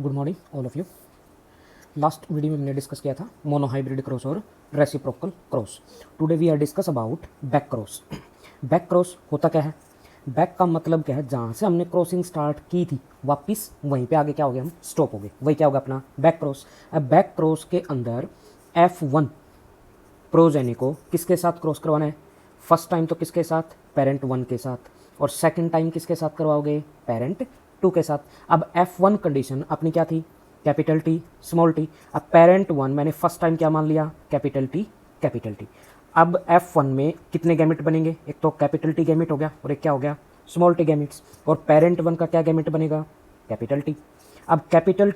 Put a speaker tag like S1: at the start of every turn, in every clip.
S1: Good morning all of you. Last video में हमने discuss किया था मोनोहाइब्रिड क्रॉस और reciprocal cross. Today we are discuss about back cross. Back cross होता क्या है? बैक का मतलब क्या है? जहाँ से हमने क्रॉसिंग स्टार्ट की थी वापस वहीं पे आगे क्या हो गया, हम स्टॉप हो गए, वही क्या होगा अपना बैक क्रॉस। अब बैक क्रॉस के अंदर F1 प्रोजेनी को किसके साथ क्रॉस करवाना है? फर्स्ट टाइम तो किसके साथ? पेरेंट 1 के साथ। और सेकंड टाइम किसके साथ करवाओगे? पेरेंट 2 के साथ। अब F1 कंडीशन अपनी क्या थी? Capital T small T. अब पेरेंट 1 मैंने फर्स्ट टाइम क्या मान लिया? Capital T capital T. अब F1 में कितने गैमेट बनेंगे? एक तो कैपिटल टी गैमेट हो गया और एक क्या हो गया? Small T gametes. और पेरेंट 1 का क्या गैमेट बनेगा? Capital T. अब कैपिटल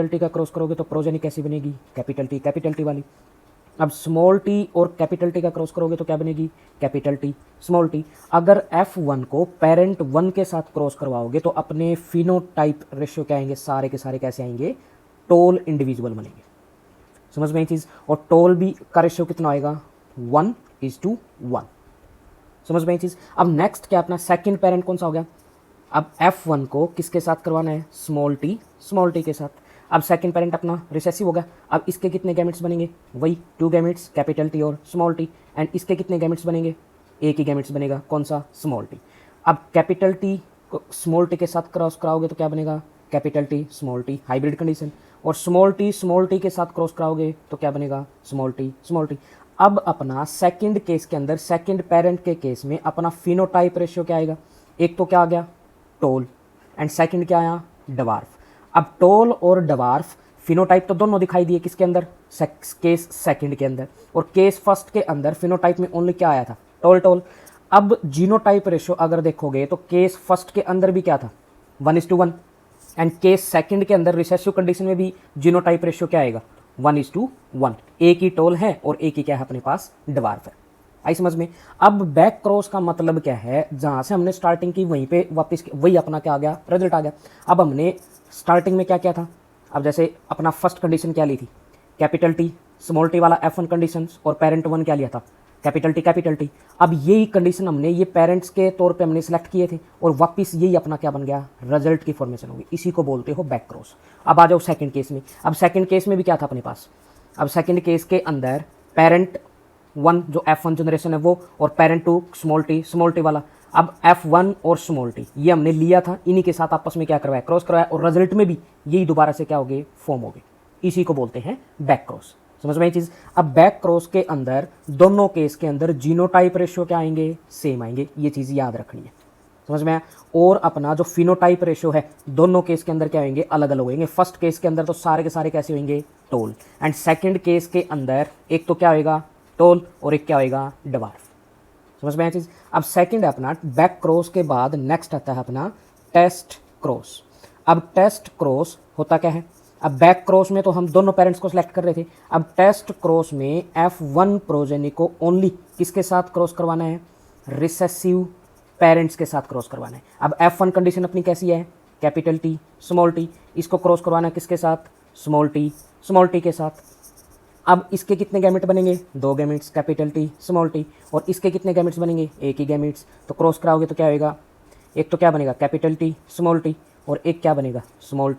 S1: टी का क्रॉस करोगे तो प्रोजेनी कैसी बनेगी? कैपिटल टी वाली। अब स्मॉल टी और कैपिटल टी का क्रॉस करोगे तो क्या बनेगी? Capital T small T. अगर F1 को पेरेंट 1 के साथ क्रॉस करवाओगे तो अपने फिनोटाइप रेशियो क्या आएंगे? सारे के सारे कैसे आएंगे? टोल इंडिविजुअल बनेंगे। समझ में ये चीज़? और टोल भी का रेशियो कितना आएगा? 1:1। समझ में ये चीज़? अब नेक्स्ट क्या अपना सेकंड पेरेंट कौन सा हो गया? अब F1 को किसके साथ करवाना है? स्मॉल टी के साथ। अब सेकंड पेरेंट अपना रिसेसिव हो गया। अब इसके कितने गैमेट्स बनेंगे? वही 2 गैमेट्स, कैपिटल टी और स्मॉल टी। एंड इसके कितने गैमेट्स बनेंगे? एक ही गैमेट्स बनेगा, कौन सा? Small T. अब कैपिटल टी को स्मॉल टी के साथ क्रॉस कराओगे तो क्या बनेगा? Capital T small T hybrid condition. और स्मॉल टी के साथ क्रॉस कराओगे तो क्या बनेगा? Small T. अब अपना सेकंड केस के अंदर, सेकंड पेरेंट के केस में अपना फिनोटाइप रेशियो क्या आएगा? एक तो क्या आ गया? टोल। एंड सेकंड क्या आया? डवार्फ। अब टोल और डवार्फ फिनोटाइप तो दोनों दिखाई दिए किसके अंदर? केस सेकंड के अंदर। और केस फर्स्ट के अंदर फिनोटाइप में ओनली क्या आया था? टोल। अब जीनोटाइप रेशियो अगर देखोगे तो केस फर्स्ट के अंदर भी क्या था? 1:1। एंड केस सेकंड के अंदर रिसेसिव कंडीशन में भी जीनोटाइप रेशियो क्या आएगा? 1:1। एक ही टोल है और एक ही क्या है अपने पास? डवार्फ है। आई समझ में? अब बैक क्रॉस का मतलब क्या है? जहां से हमने स्टार्टिंग की वहीं पे वापस वही अपना क्या आ गया? रिजल्ट आ गया। अब हमने स्टार्टिंग में क्या किया था? अब जैसे अपना फर्स्ट कंडीशन क्या ली थी? कैपिटल टी स्मॉल टी वाला F1 कंडीशन। और पेरेंट 1 क्या लिया था? Capital T. अब यही कंडीशन हमने ये पेरेंट्स के तौर पे हमने सेलेक्ट किए थे और वापस यही अपना क्या बन गया? रिजल्ट की फॉर्मेशन होगी। इसी को बोलते हो बैक क्रॉस। अब आ जाओ सेकंड केस में। अब सेकंड केस में भी क्या था अपने पास? अब सेकंड केस के अंदर पेरेंट 1 जो F1 जनरेशन है वो, और पेरेंट 2 स्मॉल टी वाला। अब F1 और स्मॉल टी ये हमने लिया था, इन्हीं के साथ आपस में क्या करवाया? क्रॉस करवाया। और रिजल्ट में भी यही दोबारा से क्या हो गए? फॉर्म हो गए। इसी को बोलते हैं बैक क्रॉस। समझ में ये चीज़? अब बैक क्रॉस के अंदर दोनों केस के अंदर जीनोटाइप रेशियो क्या आएंगे? सेम आएंगे। ये चीज़ याद रखनी है। समझ में आया? और अपना जो फिनोटाइप रेशियो है दोनों केस के अंदर क्या होंगे? अलग अलग होंगे। फर्स्ट केस के अंदर तो सारे के सारे कैसे होंगे? टोल। एंड सेकंड केस के अंदर एक तो क्या होएगा? टोल और एक क्या होएगा? डवार्फ। समझ में आया चीज़? अब सेकंड है अपना बैक क्रॉस के बाद नेक्स्ट आता है अपना टेस्ट क्रॉस। अब टेस्ट क्रॉस होता क्या है? अब बैक क्रॉस में तो हम दोनों पेरेंट्स को सिलेक्ट कर रहे थे। अब टेस्ट क्रॉस में F1 प्रोजेनी को ओनली किसके साथ क्रॉस करवाना है? रिसेसिव पेरेंट्स के साथ क्रॉस करवाना है। अब F1 कंडीशन अपनी कैसी है? Capital T small T. इसको क्रॉस करवाना है किसके साथ? स्मॉल टी के साथ। अब इसके कितने गैमेट बनेंगे? 2 gametes, capital T small T. और इसके कितने गैमेट्स बनेंगे? एक ही गैमेट्स। तो क्रॉस कराओगे तो क्या होएगा? एक तो क्या बनेगा? Capital T small T. और एक क्या बनेगा? Small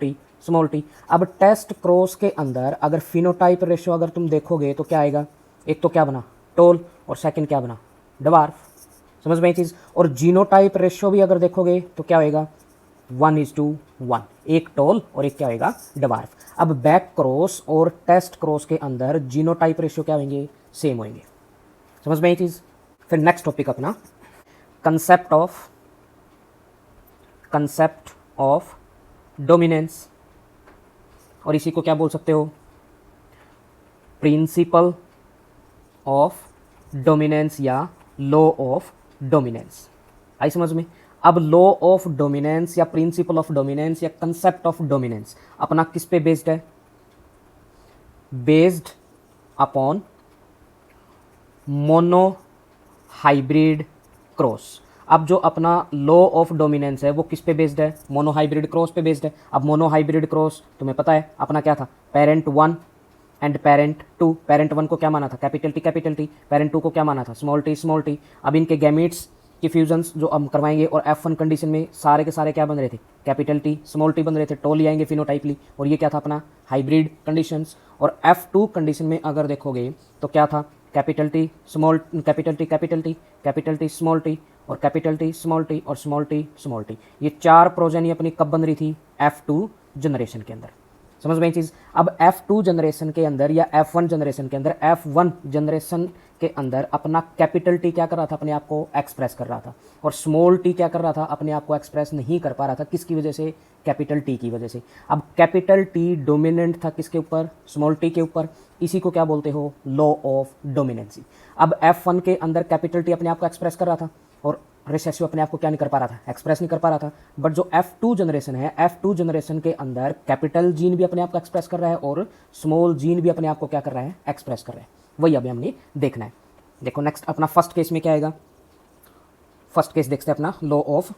S1: T. अब टेस्ट क्रॉस के अंदर अगर फिनोटाइप रेशियो अगर तुम देखोगे तो क्या आएगा? एक तो क्या बना? टोल। और सेकंड क्या बना? डवार्फ। समझ में ये चीज़? और जीनोटाइप रेशियो भी अगर देखोगे तो क्या होएगा? 1:1। एक टोल और एक क्या होएगा? डवार्फ। अब बैक क्रॉस और टेस्ट क्रॉस के अंदर जीनोटाइप रेशियो क्या होंगे? सेम होंगे। समझ में ये चीज़? फिर नेक्स्ट टॉपिक अपना कंसेप्ट ऑफ डोमिनेंस। और इसी को क्या बोल सकते हो? प्रिंसिपल ऑफ डोमिनेंस या लॉ ऑफ डोमिनेंस। आई समझ में? अब लॉ ऑफ डोमिनेंस या प्रिंसिपल ऑफ डोमिनेंस या कंसेप्ट ऑफ डोमिनेंस अपना किस पे बेस्ड है? Based upon mono hybrid cross. अब जो अपना लॉ ऑफ डोमिनेंस है वो किस पे बेस्ड है? मोनो हाइब्रिड क्रॉस पे बेस्ड है। अब मोनो हाइब्रिड क्रॉस तुम्हें पता है अपना क्या था? Parent 1 and parent 2। पेरेंट 1 को क्या माना था? Capital T. पेरेंट 2 को क्या माना था? Small T. अब इनके गैमेट्स कि फ्यूजन्स जो हम करवाएंगे और F1 कंडीशन में सारे के सारे क्या बन रहे थे, कैपिटल टी स्मॉल टी बन रहे थे, टोली आएंगे फिनोटाइपली, और ये क्या था अपना हाइब्रिड कंडीशंस। और F2 कंडीशन में अगर देखोगे तो क्या था, capital T small capital T capital T capital T small T और कैपिटल टी स्मॉल टी और स्मॉल टी स्मॉल टी। ये चार प्रोजेनी अपनी कब बन रही थी, F2 जनरेशन के अंदर। समझ में चीज़। अब F2 जनरेशन के अंदर या F1 जनरेशन के अंदर, F1 जनरेशन के अंदर अपना कैपिटल टी क्या कर रहा था, अपने आप को एक्सप्रेस कर रहा था, और स्मॉल टी क्या कर रहा था, अपने आप को एक्सप्रेस नहीं कर पा रहा था। किसकी वजह से, कैपिटल टी की वजह से। अब कैपिटल टी डोमिनेंट था किसके ऊपर, स्मॉल टी के ऊपर। इसी को क्या बोलते हो, लॉ ऑफ डोमिनेंसी। अब F1 के अंदर कैपिटल टी अपने आप को एक्सप्रेस कर रहा था और रिसेसिव अपने आप को क्या नहीं कर पा रहा था, एक्सप्रेस नहीं कर पा रहा था। बट जो F2 जनरेशन है, F2 जनरेशन के अंदर कैपिटल जीन भी अपने आप को एक्सप्रेस कर रहा है और स्मॉल जीन भी अपने आप को क्या कर रहा है, एक्सप्रेस कर रहा है। वही अभी हमने देखना है। देखो नेक्स्ट अपना फर्स्ट केस में क्या आएगा, फर्स्ट केस देखते हैं अपना लॉ ऑफ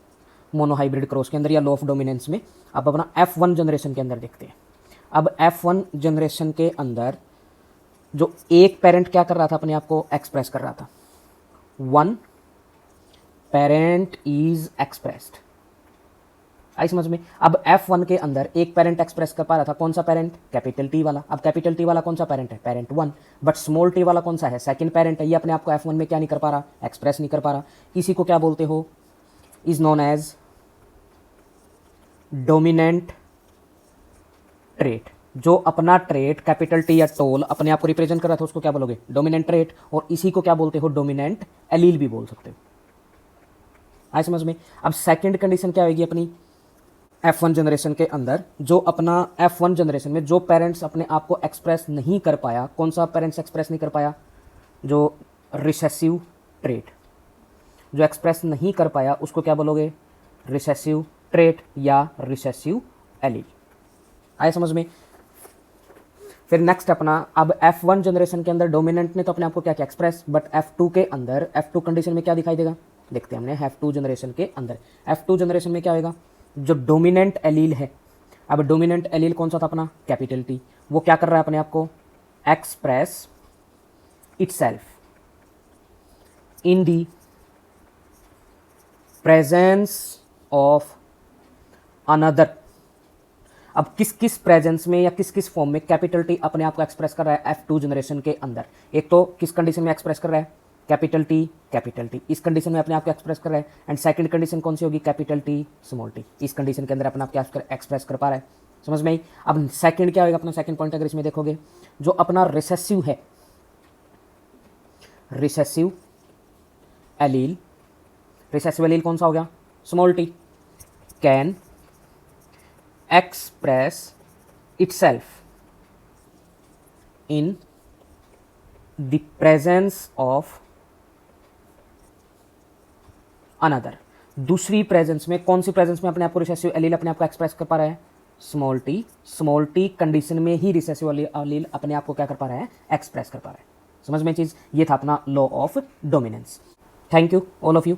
S1: मोनोहाइब्रिड क्रॉस के अंदर या लॉ ऑफ डोमिनेंस में। अब अपना F1 जनरेशन के अंदर देखते हैं। अब F1 जनरेशन के अंदर जो एक पेरेंट क्या कर रहा था, अपने आप को एक्सप्रेस कर रहा था, वन पेरेंट इज एक्सप्रेस्ड। आई समझ में। अब F1 के अंदर एक पेरेंट एक्सप्रेस कर पा रहा था, कौन सा पेरेंट, कैपिटल टी वाला। अब कैपिटल टी वाला कौन सा पेरेंट है, पेरेंट 1। बट स्मॉल टी वाला कौन सा है, सेकंड पेरेंट है। ये अपने आप को F1 में क्या नहीं कर पा रहा, एक्सप्रेस नहीं कर पा रहा। इसी को क्या बोलते हो, is known as dominant trait. जो अपना ट्रेट कैपिटल टी या टोल अपने आप को रिप्रेजेंट कर रहा था, उसको क्या बोलोगे, डोमिनेंट ट्रेट। और इसी को क्या बोलते हो, डोमिनेंट एलील भी बोल सकते हो। आई समझ में। अब सेकंड कंडीशन क्या होगी अपनी F1 जनरेशन के अंदर, जो अपना F1 जनरेशन में जो पेरेंट्स अपने आप को एक्सप्रेस नहीं कर पाया, कौन सा पेरेंट्स एक्सप्रेस नहीं कर पाया, जो रिसेसिव ट्रेट जो एक्सप्रेस नहीं कर पाया उसको क्या बोलोगे, रिसेसिव ट्रेट या रिसेसिव एलील। आए समझ में। फिर नेक्स्ट अपना, अब F1 जनरेशन के अंदर डोमिनेंट ने तो अपने आप को क्या किया, एक्सप्रेस। बट F2 के अंदर, F2 कंडीशन में क्या दिखाई देगा, देखते हैं हमने F2 जनरेशन के अंदर। F2 जनरेशन में क्या होगा, जो डोमिनेंट एलील है। अब डोमिनेंट एलील कौन सा था अपना, कैपिटल टी। वो क्या कर रहा है, अपने आप को express itself in the presence of another. अब किस किस प्रेजेंस में या किस किस फॉर्म में कैपिटल टी अपने आप को एक्सप्रेस कर रहा है F2 जनरेशन के अंदर। एक तो किस कंडीशन में एक्सप्रेस कर रहा है, कैपिटल टी इस कंडीशन में अपने आप को एक्सप्रेस कर रहा है। एंड सेकंड कंडीशन कौन सी होगी, कैपिटल टी स्मॉल टी, इस कंडीशन के अंदर अपने आप क्या एक्सप्रेस कर पा रहा है। समझ में आई। अब सेकंड क्या होगा अपना, सेकंड पॉइंट अगर इसमें देखोगे, जो अपना रिसेसिव है, रिसेसिव एलील कौन सा हो गया, small T, can express itself in the presence of another. दूसरी प्रेजेंस में, कौन सी प्रेजेंस में अपने आप को रिसेसिव एलील अपने आप को एक्सप्रेस कर पा रहा है, स्मॉल टी कंडीशन में ही रिसेसिव एलील अपने आप को क्या कर पा रहा है, एक्सप्रेस कर पा रहा है। समझ में चीज। ये था अपना law of dominance. Thank you all of you.